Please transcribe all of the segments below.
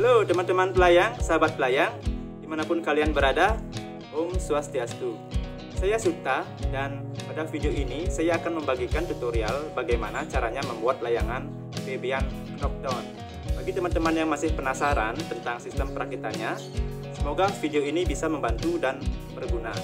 Halo teman-teman pelayang, sahabat pelayang, dimanapun kalian berada, Om Swastiastu. Saya Sukta dan pada video ini saya akan membagikan tutorial bagaimana caranya membuat layangan bebian knockdown. Bagi teman-teman yang masih penasaran tentang sistem perakitannya, semoga video ini bisa membantu dan berguna.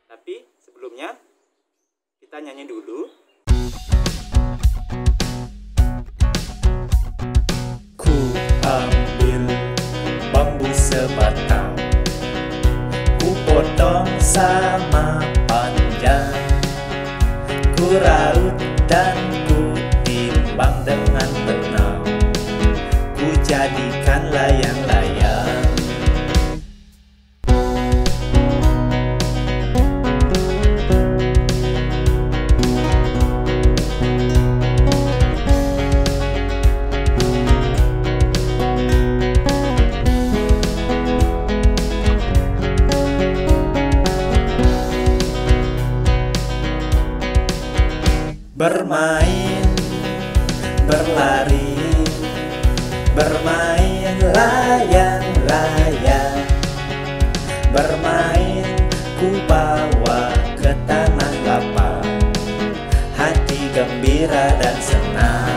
Tapi sebelumnya kita nyanyi dulu. Ku ambil bambu sebatang, ku potong sama panjang, ku raut dan ku timbang dengan benang, ku jadikan layang-layang. Bermain, berlari, bermain layang-layang, bermain ku bawa ke tanah lapang, hati gembira dan senang.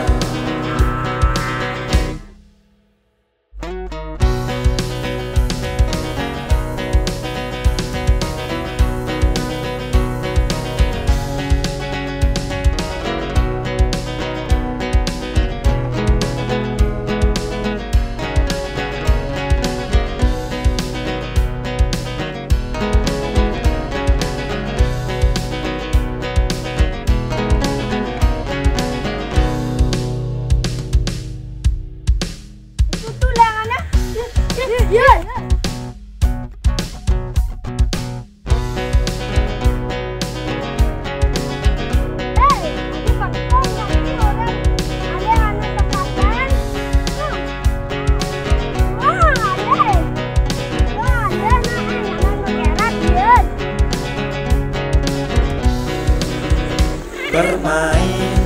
Bermain,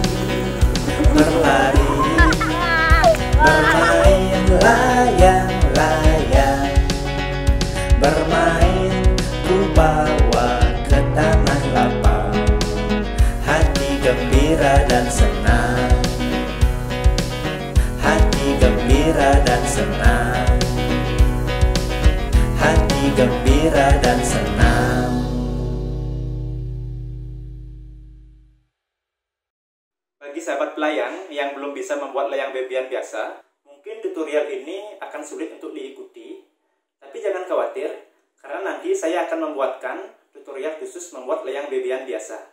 berlari, bermain layang-layang, bermain ku bawa ke tanah lapang, hati gembira dan senang, hati gembira dan senang, hati gembira dan senang. Bagi sahabat pelayang yang belum bisa membuat layang bebian biasa, mungkin tutorial ini akan sulit untuk diikuti. Tapi jangan khawatir, karena nanti saya akan membuatkan tutorial khusus membuat layang bebian biasa.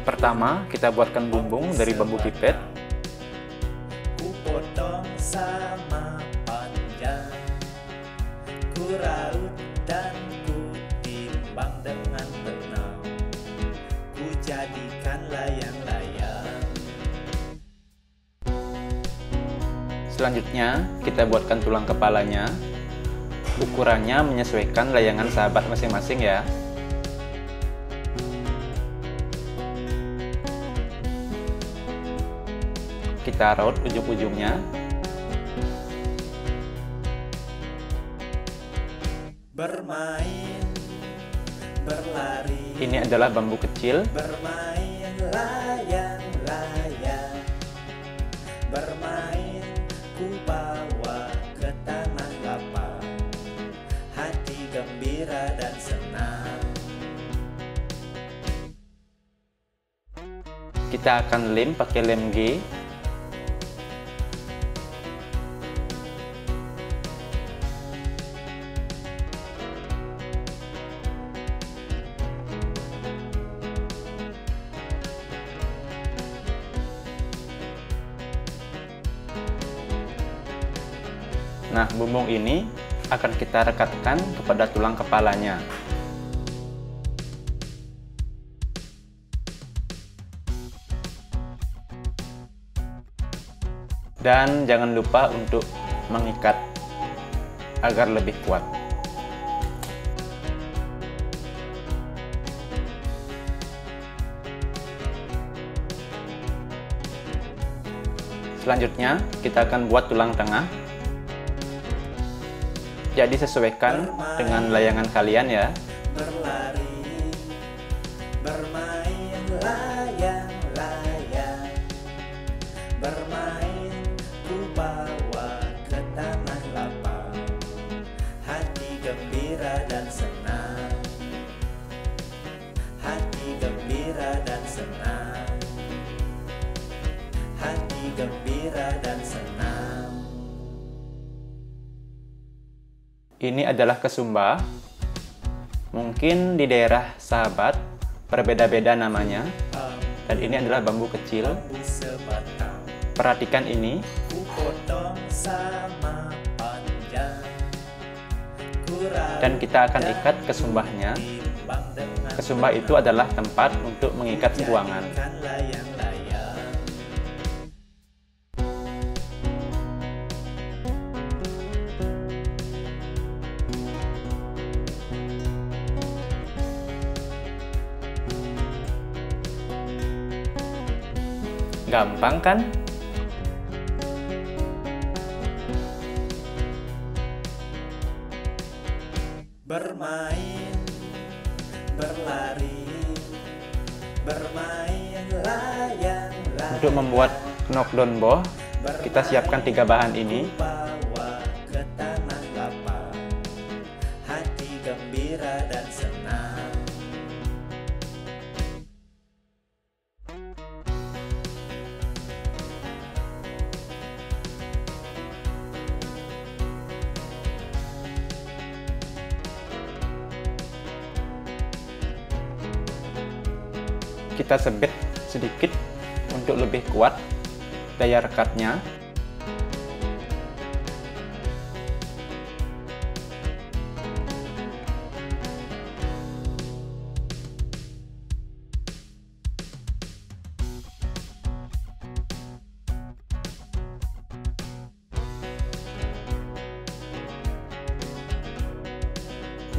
Pertama, kita buatkan bumbung dari bambu pipet. Ku potong sama panjang, ku raut dan ku timbang dengan benang, ku jadikan layang-layang. Selanjutnya, kita buatkan tulang kepalanya. Ukurannya menyesuaikan layangan sahabat masing-masing ya. Kita raut ujung-ujungnya. Bermain, berlari, Ini adalah bambu kecil. bermain layang-layang, bermain ku bawa ke tanah lapang, hati gembira dan senang. Kita akan lem pakai lem G. Nah, bumbung ini akan kita rekatkan kepada tulang kepalanya. Dan jangan lupa untuk mengikat agar lebih kuat. Selanjutnya, kita akan buat tulang tengah. Jadi sesuaikan dengan layangan kalian ya. Berlari, bermain layang-layang, bermain ku bawa ke tanah lapang, hati gembira dan senang, hati gembira dan senang, hati gembira dan senang. Ini adalah kesumba. Mungkin di daerah sahabat berbeda-beda namanya. Dan ini adalah bambu kecil. Bambu sebatang, Perhatikan ini. ku potong sama panjang, ku Dan kita akan ikat kesumbahnya. timbang dengan Kesumbah itu adalah tempat untuk mengikat ruangan. jadikan layang-layang. Gampang kan? Bermain, berlari, bermain layang-layang. Untuk membuat knockdown bow, kita siapkan 3 bahan ini. Bawa ke tanah lapang, hati gembira dan senang. Kita sebit sedikit untuk lebih kuat daya rekatnya.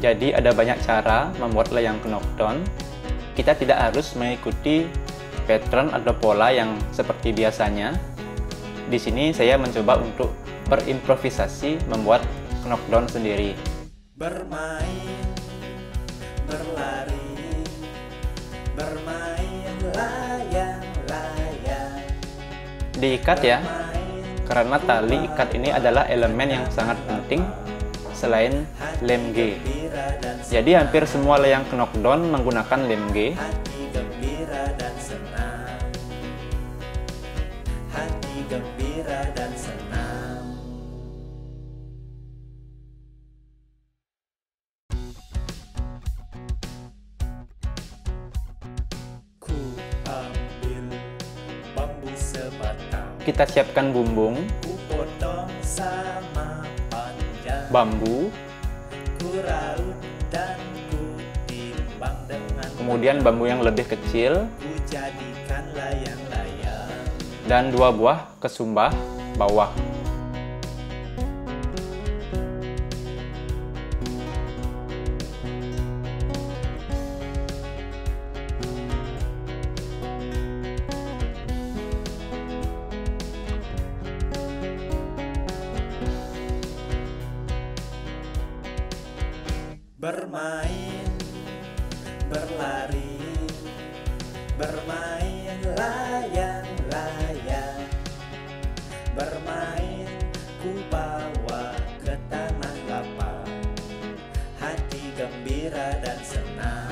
Jadi ada banyak cara membuat layang knockdown. Kita tidak harus mengikuti pattern atau pola yang seperti biasanya. Di sini saya mencoba untuk berimprovisasi membuat knockdown sendiri. Bermain, berlari, bermain layang-layang. Diikat ya, karena tali ikat ini adalah elemen yang sangat penting selain lem G. Jadi hampir semua layang knockdown menggunakan lem G. Hati gembira dan senang, hati gembira dan senang. Ku ambil bambu sebatang, Kita siapkan bumbung, ku potong sama panjang, bambu, ku raut dan ku timbang dengan kemudian bambu yang lebih kecil, ku jadikan layang-layang. dan 2 buah kesumbah bawah. Bermain, berlari, bermain layang-layang, bermain ku bawa ke tanah lapang, hati gembira dan senang.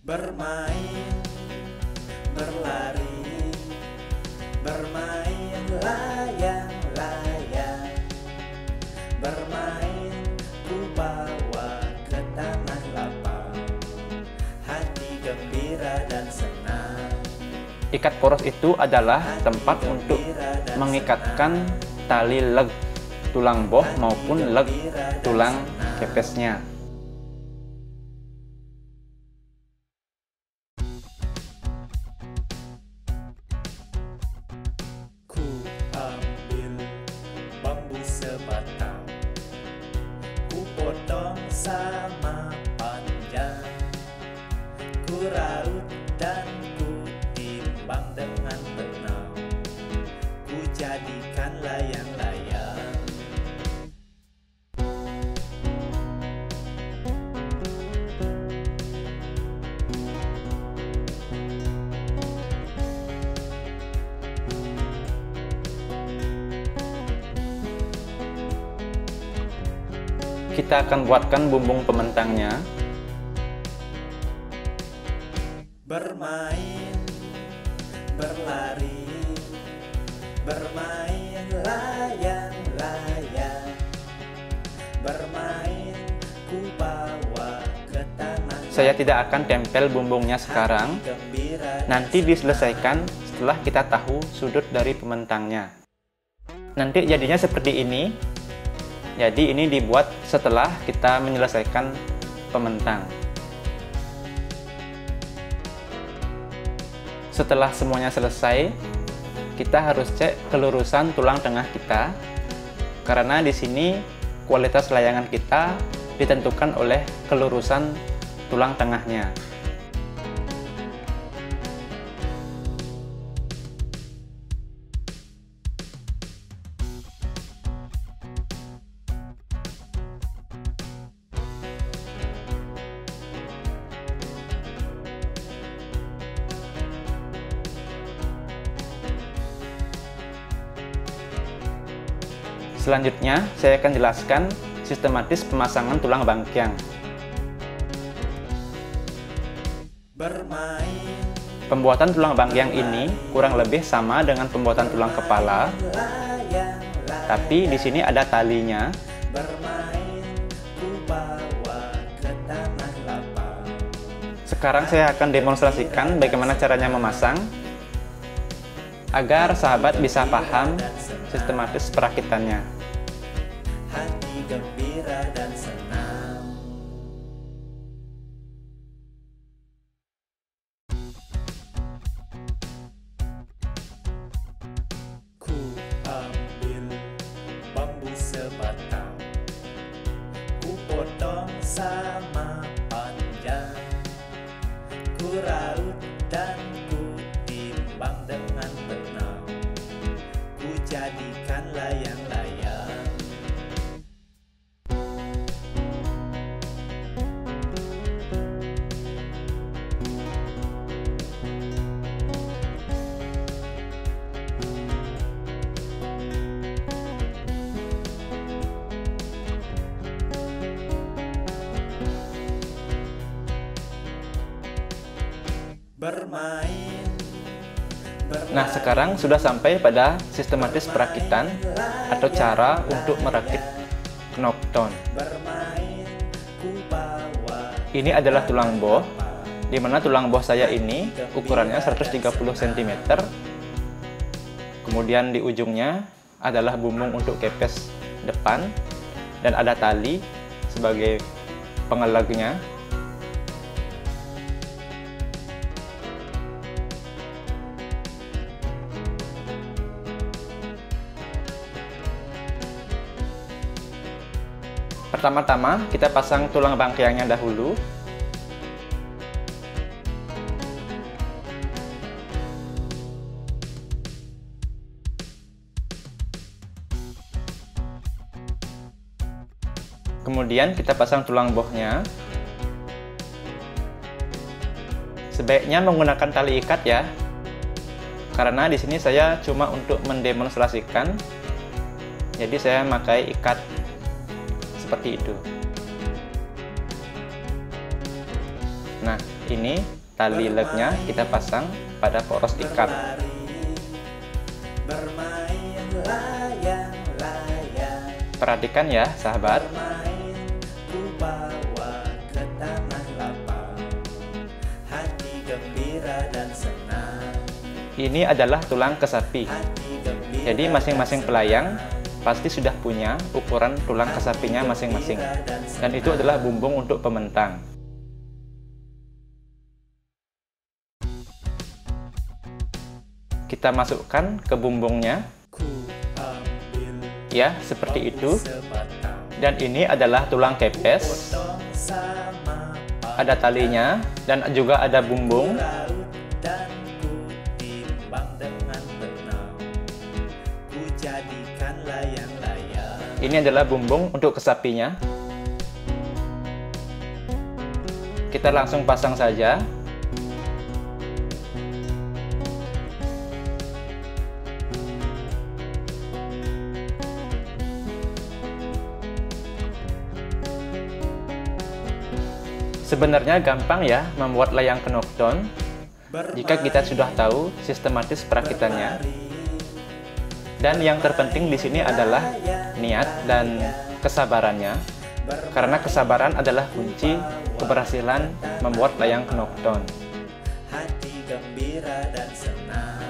Bermain, berlari, bermain layang-layang, bermain ku bawa ke tanah lapang, hati gembira dan senang. Ikat poros itu adalah tempat untuk mengikatkan tali leg tulang boh maupun leg tulang kepesnya. Ku ambil bambu sebatang, ku potong sama panjang, ku raut dan ku timbang dengan benang, ku jadikan layang-layang. Kita akan buatkan bumbung pementangnya. Bermain, berlari, bermain layang-layang, bermain ku bawa ke tanah. Saya tidak akan tempel bumbungnya sekarang. Nanti diselesaikan setelah kita tahu sudut dari pementangnya. Nanti jadinya seperti ini. Jadi ini dibuat setelah kita menyelesaikan pementang. Setelah semuanya selesai, kita harus cek kelurusan tulang tengah kita, karena di sini kualitas layangan kita ditentukan oleh kelurusan tulang tengahnya. Selanjutnya, saya akan jelaskan sistematis pemasangan tulang bangkiang. Bermain, Pembuatan tulang bangkiang ini kurang lebih sama dengan pembuatan tulang kepala, layang-layang, tapi di sini ada talinya. bermain ku bawa ke tanah lapang. Sekarang saya akan demonstrasikan bagaimana caranya memasang, agar sahabat bisa paham sistematis perakitannya. Hati gembira dan senang. Ku ambil bambu sebatang, ku potong sama panjang, ku raut dan ku timbang dengan benang, ku jadikan layang-layang. Bermain, Nah, sekarang sudah sampai pada sistematis perakitan atau cara untuk merakit knockdown. bermain ku bawa. Ini adalah tulang boh, di mana tulang boh saya ini ukurannya 130 cm. Kemudian di ujungnya adalah bumbung untuk kepes depan, dan ada tali sebagai pengelagnya. Pertama-tama kita pasang tulang bangkiangnya dahulu. Kemudian kita pasang tulang bohnya. Sebaiknya menggunakan tali ikat ya, karena di sini saya cuma untuk mendemonstrasikan. Jadi saya memakai ikat seperti itu. Nah, Ini tali legnya kita pasang pada poros ikat. Bermain layang-layang, Perhatikan ya sahabat, bermain ku bawa ke tanah lapang, hati gembira dan senang, ini adalah tulang kesapi. hati gembira. Jadi masing-masing pelayang pasti sudah punya ukuran tulang kesapinya masing-masing. Dan itu adalah bumbung untuk pementang. Kita masukkan ke bumbungnya. Ku ambil Ya, seperti itu. sebatang, Dan ini adalah tulang kepes. potong sama Ada talinya dan juga ada bumbung. laut dan ku timbang dengan benang, ku jadikan layang-layang. Ini adalah bumbung untuk kesapinya. Kita langsung pasang saja. Sebenarnya gampang ya membuat layang knockdown jika kita sudah tahu sistematis perakitannya. Dan yang terpenting di sini adalah niat dan kesabarannya. Karena kesabaran adalah kunci keberhasilan membuat layang knockdown. Hati gembira dan senang,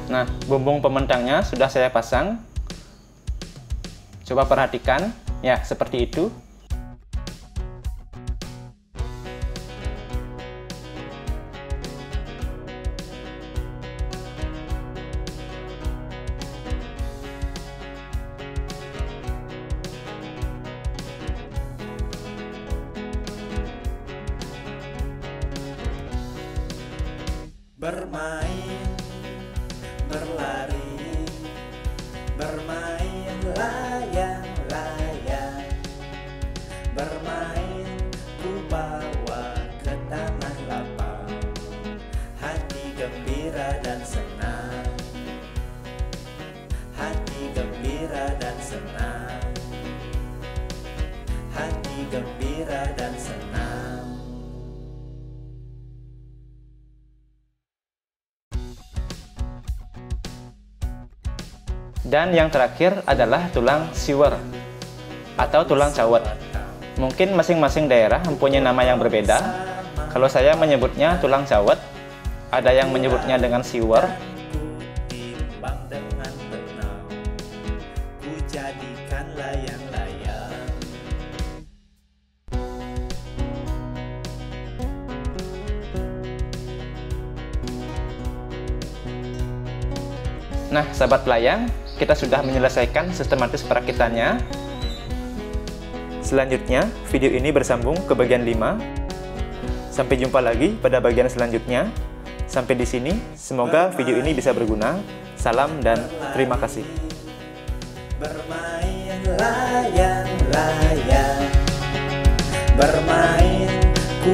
Nah, bumbung pementangnya sudah saya pasang. Coba perhatikan, ya seperti itu. bermain, berlari, bermain layang-layang, bermain ku bawa ke tanah lapang, hati gembira dan senang, hati gembira dan senang, hati gembira dan senang. Dan yang terakhir adalah tulang siwer atau tulang cawet. Mungkin masing-masing daerah mempunyai nama yang berbeda. Kalau saya menyebutnya tulang cawet, ada yang menyebutnya dengan siwer. Ku timbang dengan benang, ku jadikan layang-layang. Nah, sahabat pelayang, kita sudah menyelesaikan sistematis perakitannya. Selanjutnya, video ini bersambung ke bagian 5. Sampai jumpa lagi pada bagian selanjutnya. Sampai di sini, semoga video ini bisa berguna. Salam dan terima kasih. Bermain layang-layang, bermain ku